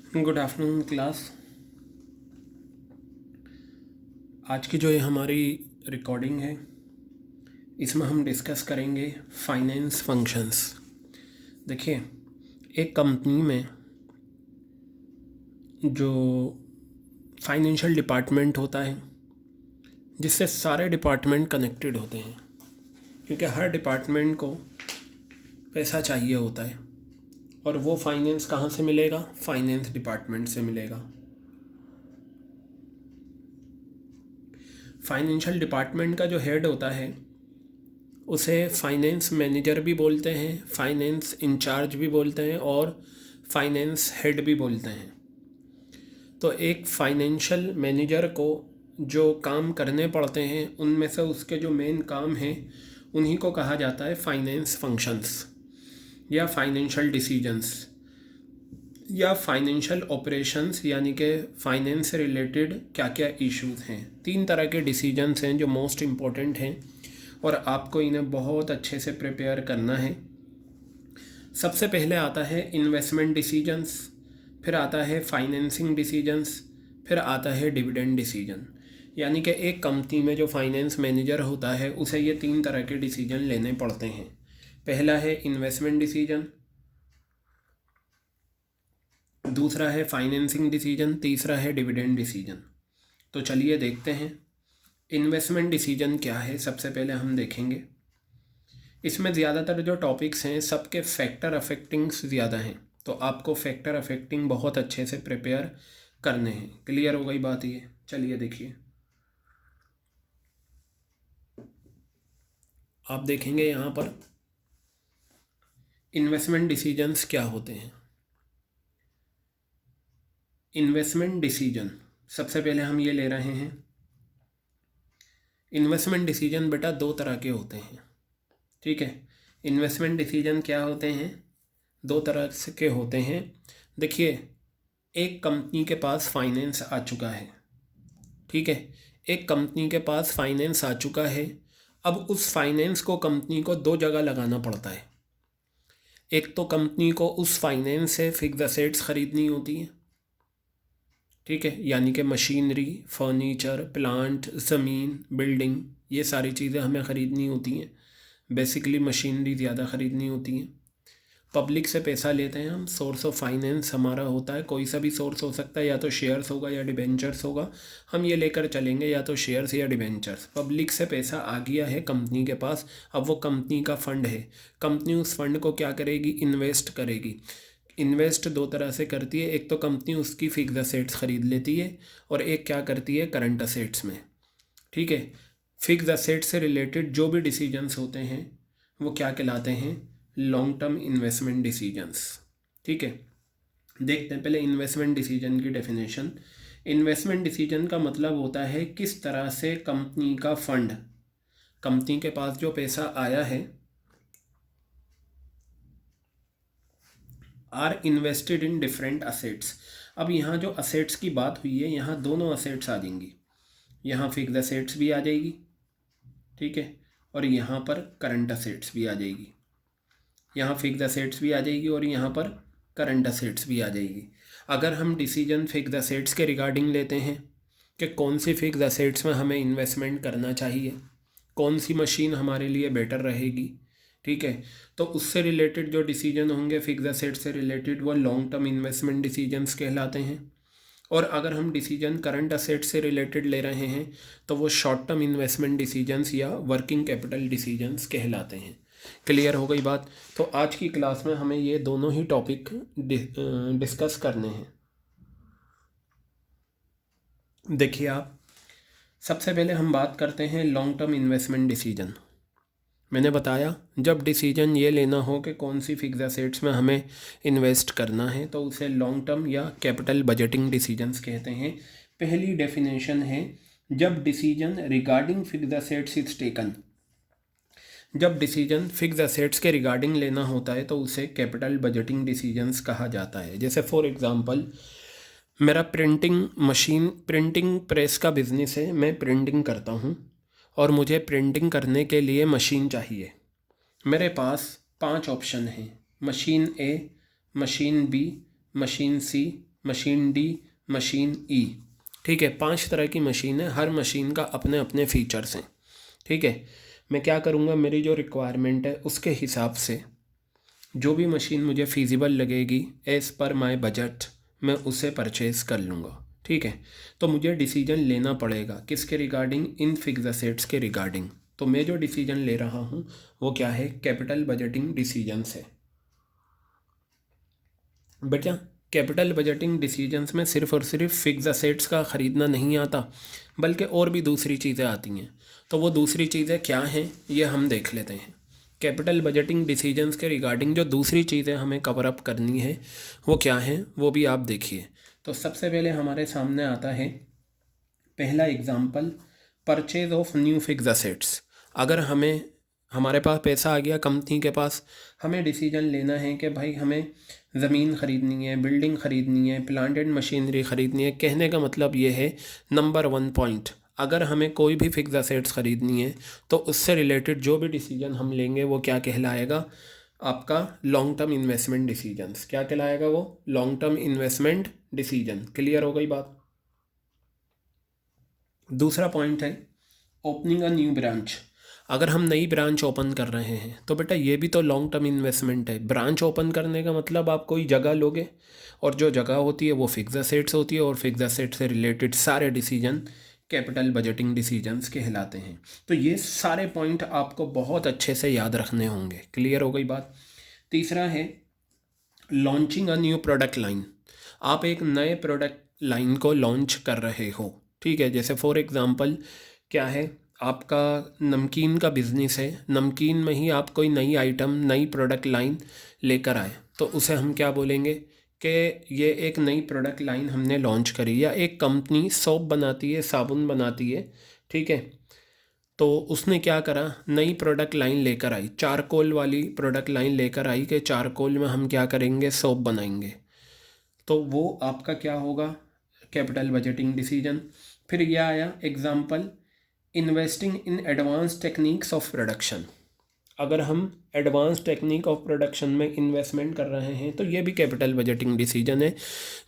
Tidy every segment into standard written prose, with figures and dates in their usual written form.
Good afternoon class. आज की जो ये हमारी रिकॉर्डिंग है इसमें हम डिस्कस करेंगे फाइनेंस फंक्शंस। देखिए, एक कंपनी में जो फाइनेंशियल डिपार्टमेंट होता है जिससे सारे डिपार्टमेंट कनेक्टेड होते हैं, क्योंकि हर डिपार्टमेंट को पैसा चाहिए होता है और वो फाइनेंस कहाँ से मिलेगा? फाइनेंस डिपार्टमेंट से मिलेगा। फाइनेंशियल डिपार्टमेंट का जो हेड होता है उसे फाइनेंस मैनेजर भी बोलते हैं, फाइनेंस इंचार्ज भी बोलते हैं और फाइनेंस हेड भी बोलते हैं। तो एक फाइनेंशियल मैनेजर को जो काम करने पड़ते हैं उनमें से उसके जो मेन काम हैं उन्हीं को कहा जाता है फाइनेंस फंक्शंस या फाइनेंशियल डिसीजंस या फाइनेंशियल ऑपरेशंस, यानी कि फाइनेंस से रिलेटेड क्या क्या इश्यूज हैं। 3 तरह के डिसीजंस हैं जो मोस्ट इम्पॉर्टेंट हैं और आपको इन्हें बहुत अच्छे से प्रिपेयर करना है। सबसे पहले आता है इन्वेस्टमेंट डिसीजंस, फिर आता है फाइनेंसिंग डिसीजंस, फिर आता है डिविडेंड डिसीजन। यानी कि एक कंपनी में जो फाइनेंस मैनेजर होता है उसे ये 3 तरह के डिसीजन लेने पड़ते हैं। पहला है इन्वेस्टमेंट डिसीजन, दूसरा है फाइनेंसिंग डिसीजन, तीसरा है डिविडेंड डिसीजन। तो चलिए देखते हैं इन्वेस्टमेंट डिसीजन क्या है। सबसे पहले हम देखेंगे इसमें ज़्यादातर जो टॉपिक्स हैं सबके फैक्टर अफेक्टिंग्स ज़्यादा हैं, तो आपको फैक्टर अफेक्टिंग बहुत अच्छे से प्रिपेयर करने हैं। क्लियर हो गई बात ये? चलिए देखिए, आप देखेंगे यहाँ पर इन्वेस्टमेंट डिसीजंस क्या होते हैं। इन्वेस्टमेंट डिसीजन सबसे पहले हम ये ले रहे हैं। इन्वेस्टमेंट डिसीजन बेटा 2 तरह के होते हैं, ठीक है। इन्वेस्टमेंट डिसीजन क्या होते हैं? 2 तरह से के होते हैं। देखिए, एक कंपनी के पास फाइनेंस आ चुका है, ठीक है। एक कंपनी के पास फाइनेंस आ चुका है। अब उस फाइनेंस को कंपनी को 2 जगह लगाना पड़ता है। एक तो कंपनी को उस फाइनेंस से फिक्स एसेट्स ख़रीदनी होती है, ठीक है, यानी कि मशीनरी, फर्नीचर, प्लांट, ज़मीन, बिल्डिंग, ये सारी चीज़ें हमें ख़रीदनी होती हैं। बेसिकली मशीनरी ज़्यादा ख़रीदनी होती हैं। पब्लिक से पैसा लेते हैं हम, सोर्स ऑफ फाइनेंस हमारा होता है, कोई सा भी सोर्स हो सकता है, या तो शेयर्स होगा या डिबेंचर्स होगा। हम ये लेकर चलेंगे या तो शेयर्स या डिबेंचर्स। पब्लिक से पैसा आ गया है कंपनी के पास, अब वो कंपनी का फ़ंड है। कंपनी उस फंड को क्या करेगी? इन्वेस्ट करेगी। इन्वेस्ट 2 तरह से करती है, एक तो कंपनी उसकी फिक्स असेट्स ख़रीद लेती है और एक क्या करती है? करंट असेट्स में, ठीक है। फिक्स असेट्स से रिलेटेड जो भी डिसीजंस होते हैं वो क्या कहलाते हैं? लॉन्ग टर्म इन्वेस्टमेंट डिसीजंस, ठीक है। देखते हैं पहले इन्वेस्टमेंट डिसीजन की डेफिनेशन। इन्वेस्टमेंट डिसीजन का मतलब होता है किस तरह से कंपनी का फंड, कंपनी के पास जो पैसा आया है, are invested in different assets. अब यहाँ जो असेट्स की बात हुई है, यहाँ दोनों असेट्स आ जाएंगी। यहाँ फिक्स असेट्स भी आ जाएगी, ठीक है, और यहाँ पर करंट असेट्स भी आ जाएगी। यहाँ फिक्स असेट्स भी आ जाएगी और यहाँ पर करंट असेट्स भी आ जाएगी। अगर हम डिसीजन फिक्स असेट्स के रिगार्डिंग लेते हैं कि कौन सी फिक्स असेट्स में हमें इन्वेस्टमेंट करना चाहिए, कौन सी मशीन हमारे लिए बेटर रहेगी, ठीक है, तो उससे रिलेटेड जो डिसीजन होंगे फिक्स असेट्स से रिलेटेड वो लॉन्ग टर्म इन्वेस्टमेंट डिसीजंस कहलाते हैं। और अगर हम डिसीजन करंट असेट से रिलेटेड ले रहे हैं तो वो शॉर्ट टर्म इन्वेस्टमेंट डिसीजंस या वर्किंग कैपिटल डिसीजंस कहलाते हैं। क्लियर हो गई बात? तो आज की क्लास में हमें ये दोनों ही टॉपिक डिस्कस करने हैं। देखिए, आप सबसे पहले हम बात करते हैं लॉन्ग टर्म इन्वेस्टमेंट डिसीजन। मैंने बताया जब डिसीजन ये लेना हो कि कौन सी फिक्स एसेट्स में हमें इन्वेस्ट करना है तो उसे लॉन्ग टर्म या कैपिटल बजटिंग डिसीजंस कहते हैं। पहली डेफिनेशन है, जब decision regarding fix assets is taken, जब डिसीजन फिक्स एसेट्स के रिगार्डिंग लेना होता है तो उसे कैपिटल बजटिंग डिसीजंस कहा जाता है। जैसे फॉर एग्जांपल, मेरा प्रिंटिंग मशीन, प्रिंटिंग प्रेस का बिज़नेस है, मैं प्रिंटिंग करता हूँ और मुझे प्रिंटिंग करने के लिए मशीन चाहिए। मेरे पास 5 ऑप्शन हैं, मशीन ए, मशीन बी, मशीन सी मशीन डी, मशीन ई। ठीक है, 5 तरह की मशीन है, हर मशीन का अपने अपने फीचर्स हैं। ठीक है, मैं क्या करूँगा, मेरी जो रिक्वायरमेंट है उसके हिसाब से जो भी मशीन मुझे फ़ीज़िबल लगेगी एज़ पर माय बजट, मैं उसे परचेज़ कर लूँगा। ठीक है, तो मुझे डिसीजन लेना पड़ेगा किसके रिगार्डिंग, इन फिक्स्ड असेट्स के रिगार्डिंग। तो मैं जो डिसीजन ले रहा हूँ वो क्या है, कैपिटल बजटिंग डिसीजंस है। बेटा कैपिटल बजटिंग डिसीजंस में सिर्फ और सिर्फ फिक्स्ड असेट्स का ख़रीदना नहीं आता, बल्कि और भी दूसरी चीज़ें आती हैं। तो वो दूसरी चीज़ें क्या हैं ये हम देख लेते हैं। कैपिटल बजटिंग डिसीजंस के रिगार्डिंग जो दूसरी चीज़ें हमें कवर अप करनी है वो क्या हैं, वो भी आप देखिए। तो सबसे पहले हमारे सामने आता है पहला example, purchase of new fixed assets. अगर हमारे पास पैसा आ गया कंपनी के पास, हमें डिसीजन लेना है कि भाई हमें ज़मीन ख़रीदनी है, बिल्डिंग ख़रीदनी है, प्लांट एंड मशीनरी ख़रीदनी है। कहने का मतलब ये है, नंबर 1 पॉइंट, अगर हमें कोई भी फिक्स्ड असेट्स ख़रीदनी है तो उससे रिलेटेड जो भी डिसीजन हम लेंगे वो क्या कहलाएगा, आपका लॉन्ग टर्म इन्वेस्टमेंट डिसीजंस। क्या कहलाएगा वो, long term investment decision. Clear हो गई बात। दूसरा पॉइंट है ओपनिंग अ न्यू ब्रांच। अगर हम नई ब्रांच ओपन कर रहे हैं तो बेटा ये भी तो लॉन्ग टर्म इन्वेस्टमेंट है। ब्रांच ओपन करने का मतलब आप कोई जगह लोगे, और जो जगह होती है वो फिक्स्ड असेट्स होती है, और फिक्स्ड असेट से रिलेटेड सारे डिसीजन कैपिटल बजटिंग डिसीजंस कहलाते हैं। तो ये सारे पॉइंट आपको बहुत अच्छे से याद रखने होंगे। क्लियर हो गई बात। तीसरा है launching a new product line. आप एक नए प्रोडक्ट लाइन को लॉन्च कर रहे हो। ठीक है, जैसे फॉर एग्ज़ाम्पल क्या है, आपका नमकीन का बिज़नेस है, नमकीन में ही आप कोई नई आइटम, नई प्रोडक्ट लाइन लेकर आए तो उसे हम क्या बोलेंगे कि ये एक नई प्रोडक्ट लाइन हमने लॉन्च करी। या एक कंपनी सोप बनाती है, साबुन बनाती है, ठीक है, तो उसने क्या करा, नई प्रोडक्ट लाइन लेकर आई, चारकोल वाली प्रोडक्ट लाइन लेकर आई कि चारकोल में हम क्या करेंगे, सोप बनाएंगे। तो वो आपका क्या होगा, कैपिटल बजटिंग डिसीजन। फिर यह आया example, investing in advance techniques of production. अगर हम एडवांस टेक्निक ऑफ प्रोडक्शन में इन्वेस्टमेंट कर रहे हैं तो ये भी कैपिटल बजटिंग डिसीजन है।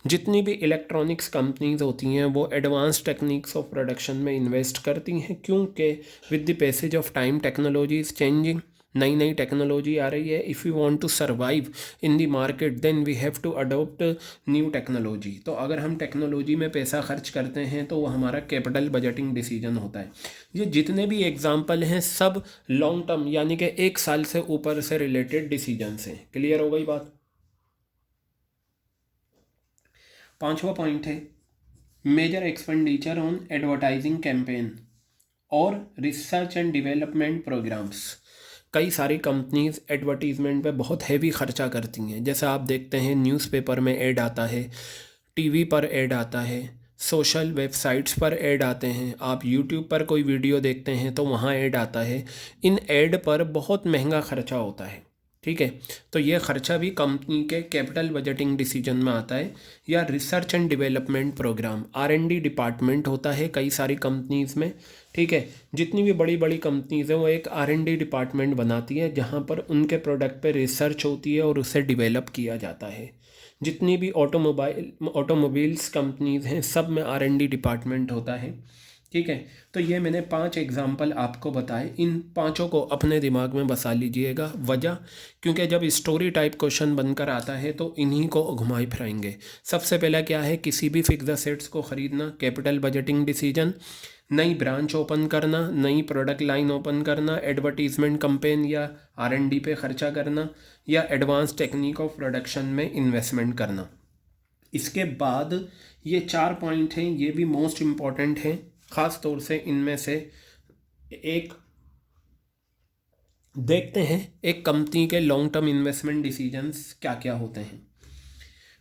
जितनी भी इलेक्ट्रॉनिक्स कंपनीज होती हैं वो एडवांस टेक्निक्स ऑफ प्रोडक्शन में इन्वेस्ट करती हैं, क्योंकि with the passage of time technology is changing. नई नई टेक्नोलॉजी आ रही है। If you want to survive in the market then we have to adopt new technology. तो अगर हम टेक्नोलॉजी में पैसा खर्च करते हैं तो वो हमारा कैपिटल बजटिंग डिसीजन होता है। ये जितने भी एग्जाम्पल हैं सब लॉन्ग टर्म यानी कि 1 साल से ऊपर से रिलेटेड डिसीजंस हैं। क्लियर हो गई बात। 5वां पॉइंट है major expenditure on advertising campaign और रिसर्च एंड डेवलपमेंट प्रोग्राम्स। कई सारी कंपनीज एडवर्टीज़मेंट पे बहुत हैवी खर्चा करती हैं। जैसे आप देखते हैं न्यूज़पेपर में ऐड आता है, टीवी पर ऐड आता है, सोशल वेबसाइट्स पर ऐड आते हैं, आप यूट्यूब पर कोई वीडियो देखते हैं तो वहाँ ऐड आता है। इन ऐड पर बहुत महंगा खर्चा होता है। ठीक है, तो ये खर्चा भी कंपनी के कैपिटल बजटिंग डिसीजन में आता है। या research and development program, R&D department होता है कई सारी कंपनीज़ में। ठीक है, जितनी भी बड़ी बड़ी कंपनीज़ हैं वो एक R&D डिपार्टमेंट बनाती है जहाँ पर उनके प्रोडक्ट पे रिसर्च होती है और उसे डेवलप किया जाता है। जितनी भी ऑटोमोबाइल्स कंपनीज़ हैं सब में R&D डिपार्टमेंट होता है। ठीक है, तो ये मैंने 5 एग्जाम्पल आपको बताए। इन पांचों को अपने दिमाग में बसा लीजिएगा। वजह, क्योंकि जब स्टोरी टाइप क्वेश्चन बनकर आता है तो इन्हीं को घुमाई फिराएंगे। सबसे पहला क्या है, किसी भी फिक्स्ड असेट्स को ख़रीदना, कैपिटल बजटिंग डिसीजन। नई ब्रांच ओपन करना, नई प्रोडक्ट लाइन ओपन करना, एडवर्टीज़मेंट कंपेन या R&D पे ख़र्चा करना, या एडवांस टेक्निक ऑफ प्रोडक्शन में इन्वेस्टमेंट करना। इसके बाद ये 4 पॉइंट हैं, ये भी मोस्ट इम्पॉर्टेंट हैं। ख़ास तौर से इनमें से एक देखते हैं, एक कंपनी के लॉन्ग टर्म इन्वेस्टमेंट डिसीजंस क्या क्या होते हैं।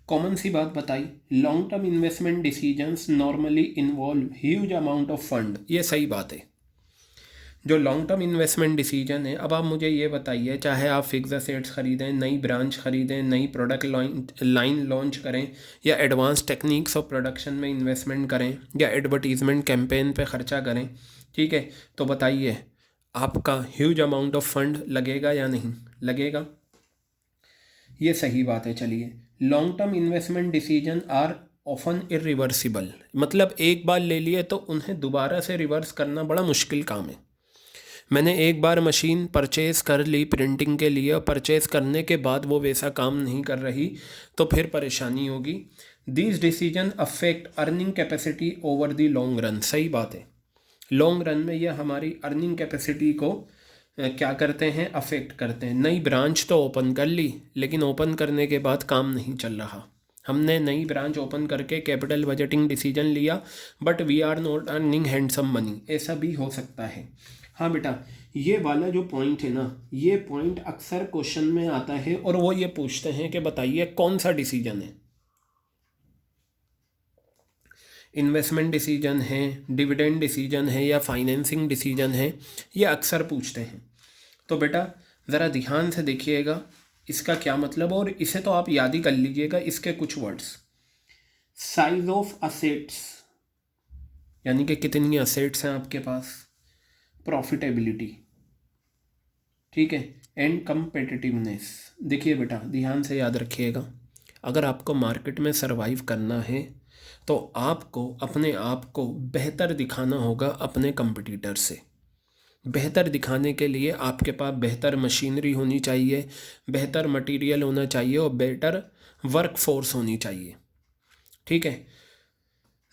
कॉमन सी बात बताई, long term investment decisions normally involve huge amount of fund. ये सही बात है। जो लॉन्ग टर्म इन्वेस्टमेंट डिसीजन है, अब आप मुझे ये बताइए, चाहे आप फिक्स्ड असेट्स ख़रीदें, नई ब्रांच ख़रीदें, नई प्रोडक्ट लाइन लॉन्च करें, या एडवांस टेक्निक्स ऑफ प्रोडक्शन में इन्वेस्टमेंट करें, या एडवर्टीज़मेंट कैंपेन पे ख़र्चा करें, ठीक है, तो बताइए आपका ह्यूज अमाउंट ऑफ फंड लगेगा या नहीं लगेगा। ये सही बात है। चलिए, long term investment decision are often irreversible, मतलब एक बार ले लिए तो उन्हें दोबारा से रिवर्स करना बड़ा मुश्किल काम है। मैंने एक बार मशीन परचेज़ कर ली प्रिंटिंग के लिए और परचेज़ करने के बाद वो वैसा काम नहीं कर रही तो फिर परेशानी होगी। These decision affect earning capacity over the long run. सही बात है, लॉन्ग रन में ये हमारी अर्निंग कैपेसिटी को क्या करते हैं, अफेक्ट करते हैं। नई ब्रांच तो ओपन कर ली लेकिन ओपन करने के बाद काम नहीं चल रहा। हमने नई ब्रांच ओपन करके कैपिटल बजटिंग डिसीजन लिया but we are not earning handsome money, ऐसा भी हो सकता है। हाँ बेटा, ये वाला जो पॉइंट है ना, ये पॉइंट अक्सर क्वेश्चन में आता है और वो ये पूछते हैं कि बताइए कौन सा डिसीजन है, इन्वेस्टमेंट डिसीजन है, डिविडेंड डिसीजन है या फाइनेंसिंग डिसीजन है, ये अक्सर पूछते हैं। तो बेटा ज़रा ध्यान से देखिएगा इसका क्या मतलब, और इसे तो आप याद ही कर लीजिएगा। इसके कुछ वर्ड्स, साइज ऑफ असेट्स यानी कि कितनी असेट्स हैं आपके पास, प्रॉफिटेबिलिटी, ठीक है, एंड कम्पिटिटिवनेस। देखिए बेटा ध्यान से याद रखिएगा, अगर आपको मार्केट में सरवाइव करना है तो आपको अपने आप को बेहतर दिखाना होगा अपने कंपटीटर से। बेहतर दिखाने के लिए आपके पास बेहतर मशीनरी होनी चाहिए, बेहतर मटेरियल होना चाहिए और बेटर वर्क फोर्स होनी चाहिए, ठीक है।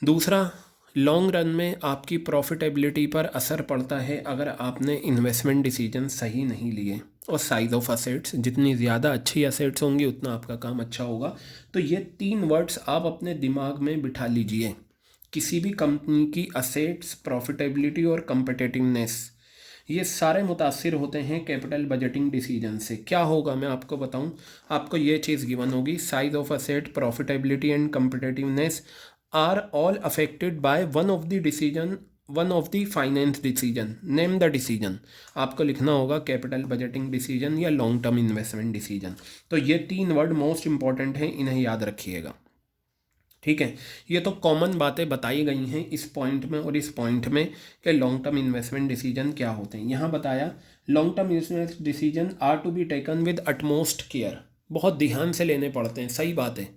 दूसरा, लॉन्ग रन में आपकी प्रॉफिटेबिलिटी पर असर पड़ता है अगर आपने इन्वेस्टमेंट डिसीजन सही नहीं लिए। और साइज ऑफ असेट्स, जितनी ज़्यादा अच्छी असेट्स होंगी उतना आपका काम अच्छा होगा। तो ये 3 वर्ड्स आप अपने दिमाग में बिठा लीजिए। किसी भी कंपनी की असेट्स, प्रॉफिटेबिलिटी और कम्पिटिटिवनेस, ये सारे मुतासिर होते हैं कैपिटल बजटिंग डिसीजन से। क्या होगा मैं आपको बताऊं, आपको ये चीज़ गिवन होगी, size of asset, profitability and competitiveness are all affected by one of the finance decision, name the decision। आपको लिखना होगा कैपिटल बजटिंग डिसीजन या लॉन्ग टर्म इन्वेस्टमेंट डिसीजन। तो ये 3 वर्ड मोस्ट इंपॉर्टेंट हैं, इन्हें याद रखिएगा, ठीक है। ये तो कॉमन बातें बताई गई हैं इस पॉइंट में और इस पॉइंट में कि लॉन्ग टर्म इन्वेस्टमेंट डिसीजन क्या होते हैं। यहाँ बताया long term investment decision are to be taken with utmost care, बहुत ध्यान से लेने पड़ते हैं। सही बात है,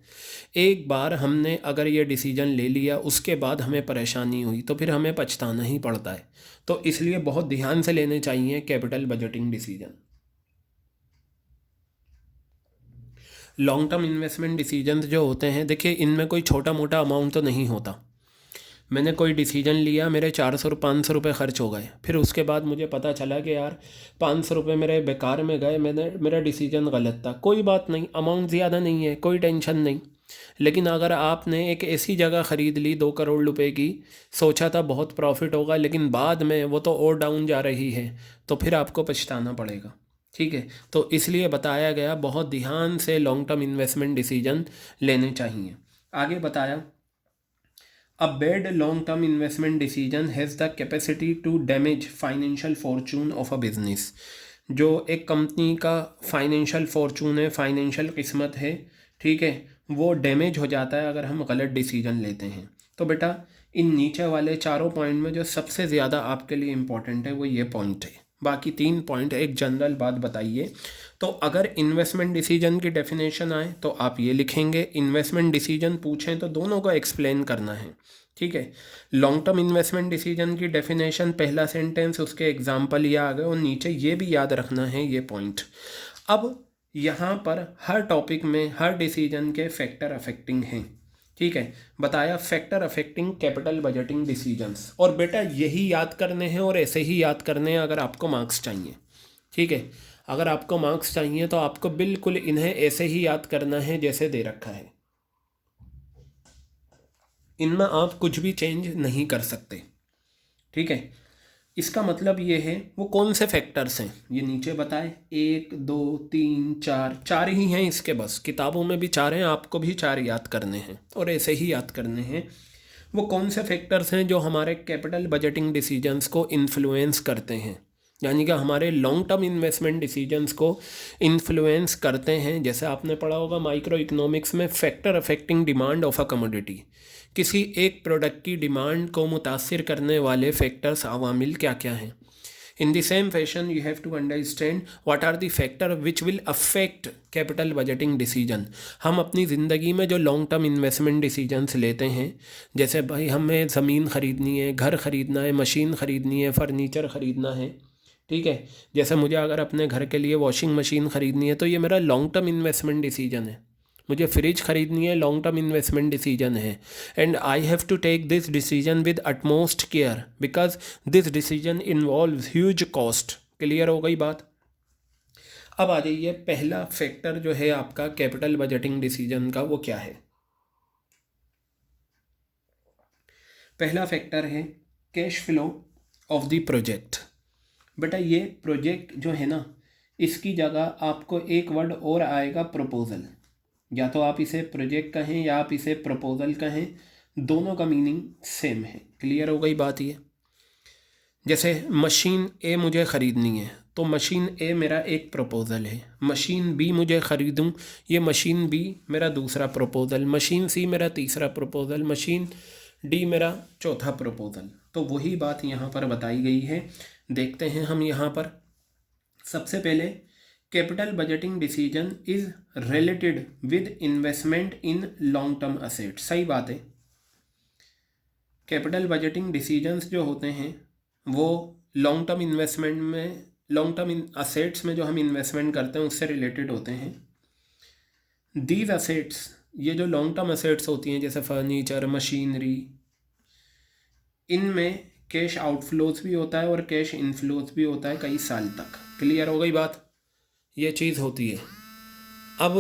एक बार हमने अगर ये डिसीजन ले लिया उसके बाद हमें परेशानी हुई तो फिर हमें पछताना ही पड़ता है। तो इसलिए बहुत ध्यान से लेने चाहिए capital budgeting decision. Long term investment decision जो होते हैं, देखिए इनमें कोई छोटा मोटा अमाउंट तो नहीं होता। मैंने कोई डिसीजन लिया, मेरे 400-500 रुपये खर्च हो गए, फिर उसके बाद मुझे पता चला कि यार 500 रुपये मेरे बेकार में गए, मेरा डिसीजन गलत था। कोई बात नहीं, अमाउंट ज़्यादा नहीं है, कोई टेंशन नहीं। लेकिन अगर आपने एक ऐसी जगह ख़रीद ली 2 करोड़ रुपए की, सोचा था बहुत प्रॉफिट होगा लेकिन बाद में वो तो और डाउन जा रही है, तो फिर आपको पछताना पड़ेगा, ठीक है। तो इसलिए बताया गया बहुत ध्यान से लॉन्ग टर्म इन्वेस्टमेंट डिसीजन लेने चाहिए। आगे बताया, a bad long term investment decision has the capacity to damage financial fortune of a business. जो एक कंपनी का फाइनेंशियल फॉर्चून है, फाइनेंशियल किस्मत है, ठीक है, वो डैमेज हो जाता है अगर हम गलत डिसीजन लेते हैं। तो बेटा इन नीचे वाले 4 पॉइंट में जो सबसे ज़्यादा आपके लिए इम्पोर्टेंट है वो ये पॉइंट है। बाकी 3 पॉइंट एक जनरल बात बताइए। तो अगर इन्वेस्टमेंट डिसीजन की डेफिनेशन आए तो आप ये लिखेंगे, इन्वेस्टमेंट डिसीजन पूछें तो दोनों को एक्सप्लेन करना है, ठीक है। लॉन्ग टर्म इन्वेस्टमेंट डिसीजन की डेफिनेशन, पहला सेंटेंस, उसके एग्जाम्पल ये आ गए और नीचे ये भी याद रखना है ये पॉइंट। अब यहाँ पर हर टॉपिक में हर डिसीजन के फैक्टर अफेक्टिंग हैं, ठीक है। बताया factor affecting capital budgeting decisions, और बेटा यही याद करने हैं और ऐसे ही याद करने हैं अगर आपको मार्क्स चाहिए, ठीक है। अगर आपको मार्क्स चाहिए तो आपको बिल्कुल इन्हें ऐसे ही याद करना है जैसे दे रखा है, इनमें आप कुछ भी चेंज नहीं कर सकते, ठीक है। इसका मतलब ये है वो कौन से फैक्टर्स हैं ये नीचे बताए, 1 2 3 4 ही हैं इसके, बस किताबों में भी 4 हैं, आपको भी 4 याद करने हैं और ऐसे ही याद करने हैं। वो कौन से फैक्टर्स हैं जो हमारे कैपिटल बजटिंग डिसीजंस को इन्फ्लुएंस करते हैं, यानी कि हमारे लॉन्ग टर्म इन्वेस्टमेंट डिसीजंस को इन्फ्लुएंस करते हैं। जैसे आपने पढ़ा होगा माइक्रो इकोनॉमिक्स में, factor affecting demand of a commodity, किसी एक प्रोडक्ट की डिमांड को मुतासिर करने वाले फैक्टर्स, अवामिल क्या क्या हैं। In the same fashion, you have to understand what are the factor which will affect capital budgeting decision. हम अपनी ज़िंदगी में जो लॉन्ग टर्म इन्वेस्टमेंट डिसीजंस लेते हैं, जैसे भाई हमें ज़मीन ख़रीदनी है, घर ख़रीदना है, मशीन ख़रीदनी है, फर्नीचर ख़रीदना है, ठीक है। जैसे मुझे अगर अपने घर के लिए वॉशिंग मशीन ख़रीदनी है तो ये मेरा लॉन्ग टर्म इन्वेस्टमेंट डिसीजन है। मुझे फ्रिज ख़रीदनी है, लॉन्ग टर्म इन्वेस्टमेंट डिसीजन है। And I have to take this decision with utmost care because this decision involve huge cost. Clear हो गई बात। अब आ जाइए, पहला फैक्टर जो है आपका कैपिटल बजटिंग डिसीजन का, वो क्या है? पहला फैक्टर है cash flow of the project. बेटा ये प्रोजेक्ट जो है ना, इसकी जगह आपको एक वर्ड और आएगा, प्रपोजल। या तो आप इसे प्रोजेक्ट कहें या आप इसे प्रपोजल कहें, दोनों का मीनिंग सेम है। क्लियर हो गई बात ये। जैसे मशीन ए मुझे ख़रीदनी है तो मशीन ए मेरा एक प्रपोज़ल है, मशीन बी मुझे ख़रीदूं, ये मशीन बी मेरा दूसरा प्रपोज़ल, मशीन सी मेरा तीसरा प्रपोज़ल, मशीन डी मेरा चौथा प्रपोज़ल। तो वही बात यहाँ पर बताई गई है। देखते हैं हम यहाँ पर। सबसे पहले capital budgeting decision is related with investment in long term assets. सही बात है। कैपिटल बजटिंग डिसीजंस जो होते हैं वो लॉन्ग टर्म इन्वेस्टमेंट में, लॉन्ग टर्म असेट्स में जो हम इन्वेस्टमेंट करते हैं उससे रिलेटेड होते हैं। दीज असेट्स, ये जो लॉन्ग टर्म असेट्स होती हैं जैसे फर्नीचर, मशीनरी, इनमें कैश आउटफ्लोज भी होता है और कैश इनफ्लोज भी होता है कई साल तक। क्लियर हो गई बात। ये चीज़ होती है। अब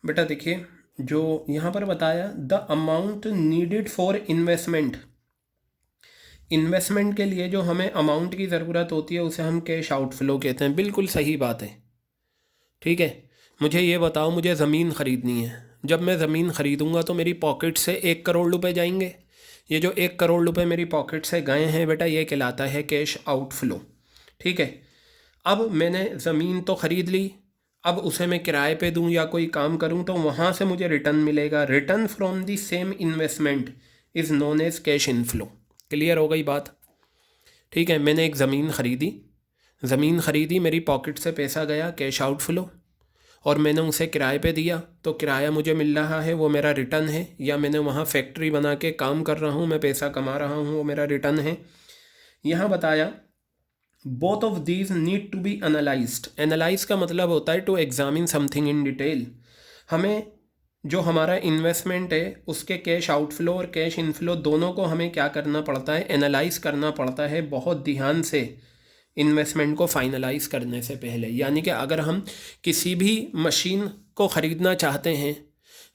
बेटा देखिए, जो यहाँ पर बताया, the amount needed for investment, investment के लिए जो हमें अमाउंट की ज़रूरत होती है उसे हम कैश आउटफ्लो कहते हैं। बिल्कुल सही बात है। ठीक है, मुझे ये बताओ, मुझे ज़मीन ख़रीदनी है। जब मैं ज़मीन ख़रीदूँगा तो मेरी पॉकेट से 1 करोड़ रुपए जाएंगे। ये जो 1 करोड़ रुपए मेरी पॉकेट से गए हैं बेटा, ये कहलाता है कैश आउटफ्लो। ठीक है, अब मैंने ज़मीन तो ख़रीद ली, अब उसे मैं किराए पे दूं या कोई काम करूं तो वहाँ से मुझे रिटर्न मिलेगा। Return from the same investment is known as cash inflow. Clear हो गई बात। ठीक है, मैंने एक ज़मीन ख़रीदी, मेरी पॉकेट से पैसा गया, कैश आउटफ्लो, और मैंने उसे किराए पे दिया तो किराया मुझे मिल रहा है, वो मेरा रिटर्न है। या मैंने वहाँ फैक्ट्री बना के काम कर रहा हूँ, मैं पैसा कमा रहा हूँ, वो मेरा रिटर्न है। यहाँ बताया both of these need to be analysed. Analyse का मतलब होता है to examine something in detail. हमें जो हमारा इन्वेस्टमेंट है उसके कैश आउटफ्लो और कैश इनफ्लो दोनों को हमें क्या करना पड़ता है, एनालाइज करना पड़ता है बहुत ध्यान से इन्वेस्टमेंट को फाइनलाइज करने से पहले। यानी कि अगर हम किसी भी मशीन को ख़रीदना चाहते हैं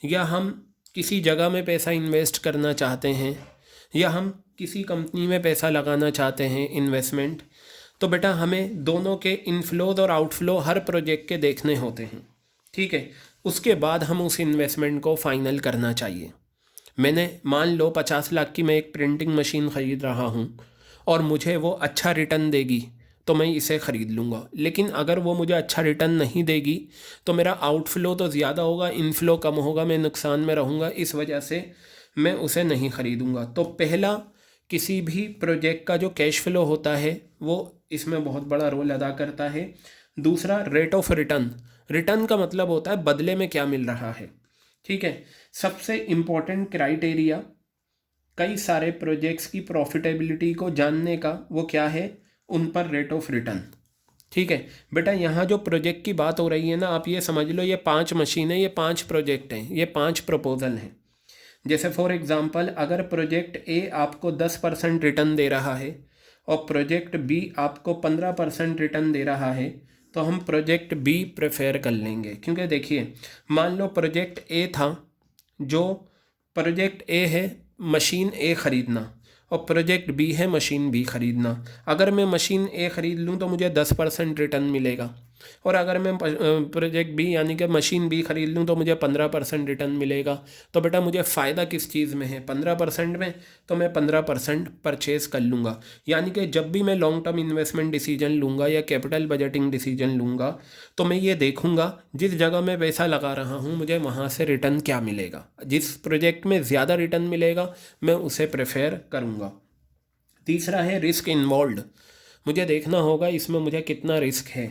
या हम किसी जगह में पैसा इन्वेस्ट करना चाहते हैं या हम किसी कंपनी में पैसा लगाना चाहते हैं इन्वेस्टमेंट, तो बेटा हमें दोनों के इनफ्लोज और आउटफ्लो हर प्रोजेक्ट के देखने होते हैं। ठीक है, उसके बाद हम उस इन्वेस्टमेंट को फाइनल करना चाहिए। मैंने मान लो 50 लाख की मैं एक प्रिंटिंग मशीन ख़रीद रहा हूँ और मुझे वो अच्छा रिटर्न देगी तो मैं इसे ख़रीद लूँगा। लेकिन अगर वो मुझे अच्छा रिटर्न नहीं देगी तो मेरा आउटफ्लो तो ज़्यादा होगा, इनफ्लो कम होगा, मैं नुकसान में रहूँगा, इस वजह से मैं उसे नहीं ख़रीदूँगा। तो पहला, किसी भी प्रोजेक्ट का जो कैश फ्लो होता है वो इसमें बहुत बड़ा रोल अदा करता है। दूसरा, रेट ऑफ रिटर्न। रिटर्न का मतलब होता है बदले में क्या मिल रहा है। ठीक है, सबसे इम्पोर्टेंट क्राइटेरिया कई सारे प्रोजेक्ट्स की प्रॉफिटेबिलिटी को जानने का वो क्या है, उन पर रेट ऑफ रिटर्न। ठीक है बेटा, यहाँ जो प्रोजेक्ट की बात हो रही है ना, आप ये समझ लो ये 5 मशीनें, ये 5 प्रोजेक्ट हैं, ये 5 प्रपोजल हैं। जैसे फॉर एग्ज़ाम्पल, अगर प्रोजेक्ट ए आपको 10% रिटर्न दे रहा है और प्रोजेक्ट बी आपको 15% रिटर्न दे रहा है तो हम प्रोजेक्ट बी प्रेफर कर लेंगे। क्योंकि देखिए, मान लो प्रोजेक्ट ए था, जो प्रोजेक्ट ए है मशीन ए ख़रीदना और प्रोजेक्ट बी है मशीन बी ख़रीदना। अगर मैं मशीन ए ख़रीद लूँ तो मुझे 10% रिटर्न मिलेगा। और अगर मैं प्रोजेक्ट बी यानी कि मशीन बी खरीद लूँ तो मुझे 15% रिटर्न मिलेगा। तो बेटा मुझे फ़ायदा किस चीज़ में है, 15% में, तो मैं 15% परचेज़ कर लूँगा। यानी कि जब भी मैं लॉन्ग टर्म इन्वेस्टमेंट डिसीजन लूँगा या कैपिटल बजटिंग डिसीजन लूँगा तो मैं ये देखूँगा जिस जगह मैं पैसा लगा रहा हूँ मुझे वहाँ से रिटर्न क्या मिलेगा। जिस प्रोजेक्ट में ज़्यादा रिटर्न मिलेगा मैं उसे प्रेफर करूँगा। तीसरा है रिस्क इन्वॉल्व। मुझे देखना होगा इसमें मुझे कितना रिस्क है।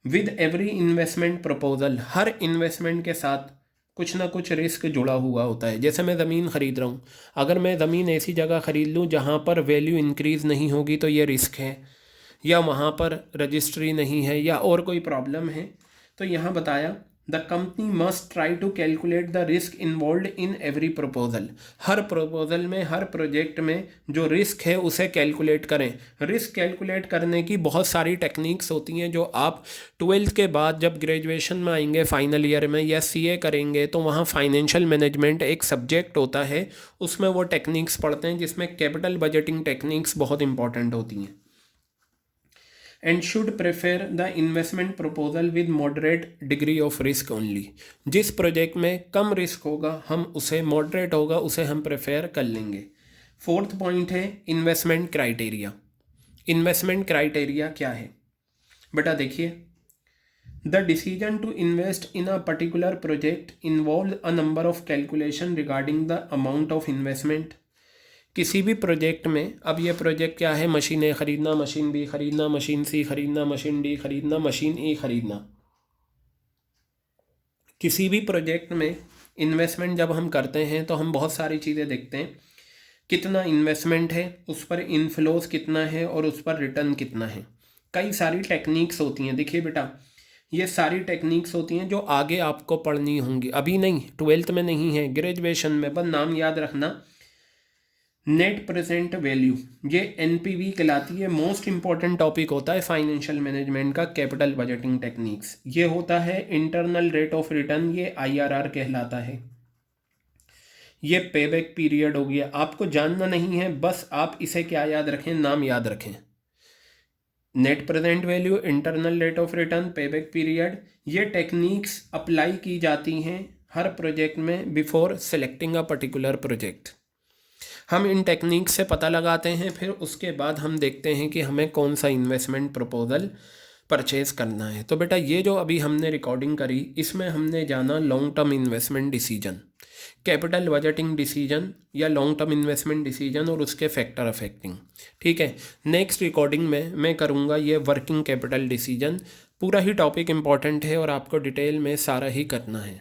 With every investment proposal, her investment के साथ कुछ ना कुछ रिस्क जुड़ा हुआ होता है। जैसे मैं ज़मीन ख़रीद रहा हूँ, अगर मैं ज़मीन ऐसी जगह ख़रीद लूँ जहाँ पर वैल्यू इंक्रीज़ नहीं होगी तो ये रिस्क है, या वहाँ पर रजिस्ट्री नहीं है या और कोई प्रॉब्लम है। तो यहाँ बताया the company must try to calculate the risk involve in every proposal. हर प्रपोजल में, हर प्रोजेक्ट में जो रिस्क है उसे कैलकुलेट करें। रिस्क कैलकुलेट करने की बहुत सारी टेक्निक्स होती हैं जो आप 12th के बाद जब ग्रेजुएशन में आएंगे फाइनल ईयर में या सीए करेंगे तो वहाँ फाइनेंशियल मैनेजमेंट एक सब्जेक्ट होता है, उसमें वो टेक्निक्स पढ़ते हैं जिसमें कैपिटल बजटिंग टेक्निक्स बहुत इंपॉर्टेंट होती हैं। And should prefer the investment proposal with moderate degree of risk only. जिस प्रोजेक्ट में कम रिस्क होगा हम उसे, मॉडरेट होगा उसे हम प्रेफर कर लेंगे। फोर्थ पॉइंट है इन्वेस्टमेंट क्राइटेरिया। इन्वेस्टमेंट क्राइटेरिया क्या है बेटा, देखिए the decision to invest in a particular project involve a number of calculation regarding the amount of investment. किसी भी प्रोजेक्ट में, अब ये प्रोजेक्ट क्या है, मशीनें खरीदना, मशीन बी खरीदना, मशीन सी खरीदना, मशीन डी खरीदना, मशीन ई खरीदना। किसी भी प्रोजेक्ट में इन्वेस्टमेंट जब हम करते हैं तो हम बहुत सारी चीज़ें देखते हैं। कितना इन्वेस्टमेंट है, उस पर इनफ्लोज कितना है और उस पर रिटर्न कितना है। कई सारी टेक्निक्स होती हैं। देखिए बेटा ये सारी टेक्निक्स होती हैं जो आगे आपको पढ़नी होंगी, अभी नहीं, 12th में नहीं है, ग्रेजुएशन में। बस नाम याद रखना, नेट प्रेजेंट वैल्यू, ये एनपीवी कहलाती है। मोस्ट इंपॉर्टेंट टॉपिक होता है फाइनेंशियल मैनेजमेंट का, कैपिटल बजटिंग टेक्निक्स। ये होता है इंटरनल रेट ऑफ रिटर्न, ये आईआरआर कहलाता है। ये पेबैक पीरियड हो गया, आपको जानना नहीं है, बस आप इसे क्या याद रखें, नाम याद रखें। Net present value, internal rate of return, payback period, ये टेक्निक्स अप्लाई की जाती हैं हर प्रोजेक्ट में बिफोर सेलेक्टिंग अ पर्टिकुलर प्रोजेक्ट। हम इन टेक्निक से पता लगाते हैं, फिर उसके बाद हम देखते हैं कि हमें कौन सा इन्वेस्टमेंट प्रपोजल परचेज़ करना है। तो बेटा ये जो अभी हमने रिकॉर्डिंग करी इसमें हमने जाना long term investment decision, capital budgeting decision या लॉन्ग टर्म इन्वेस्टमेंट डिसीजन और उसके फैक्टर अफेक्टिंग। ठीक है, नेक्स्ट रिकॉर्डिंग में मैं करूँगा ये वर्किंग कैपिटल डिसीजन। पूरा ही टॉपिक इम्पॉर्टेंट है और आपको डिटेल में सारा ही करना है।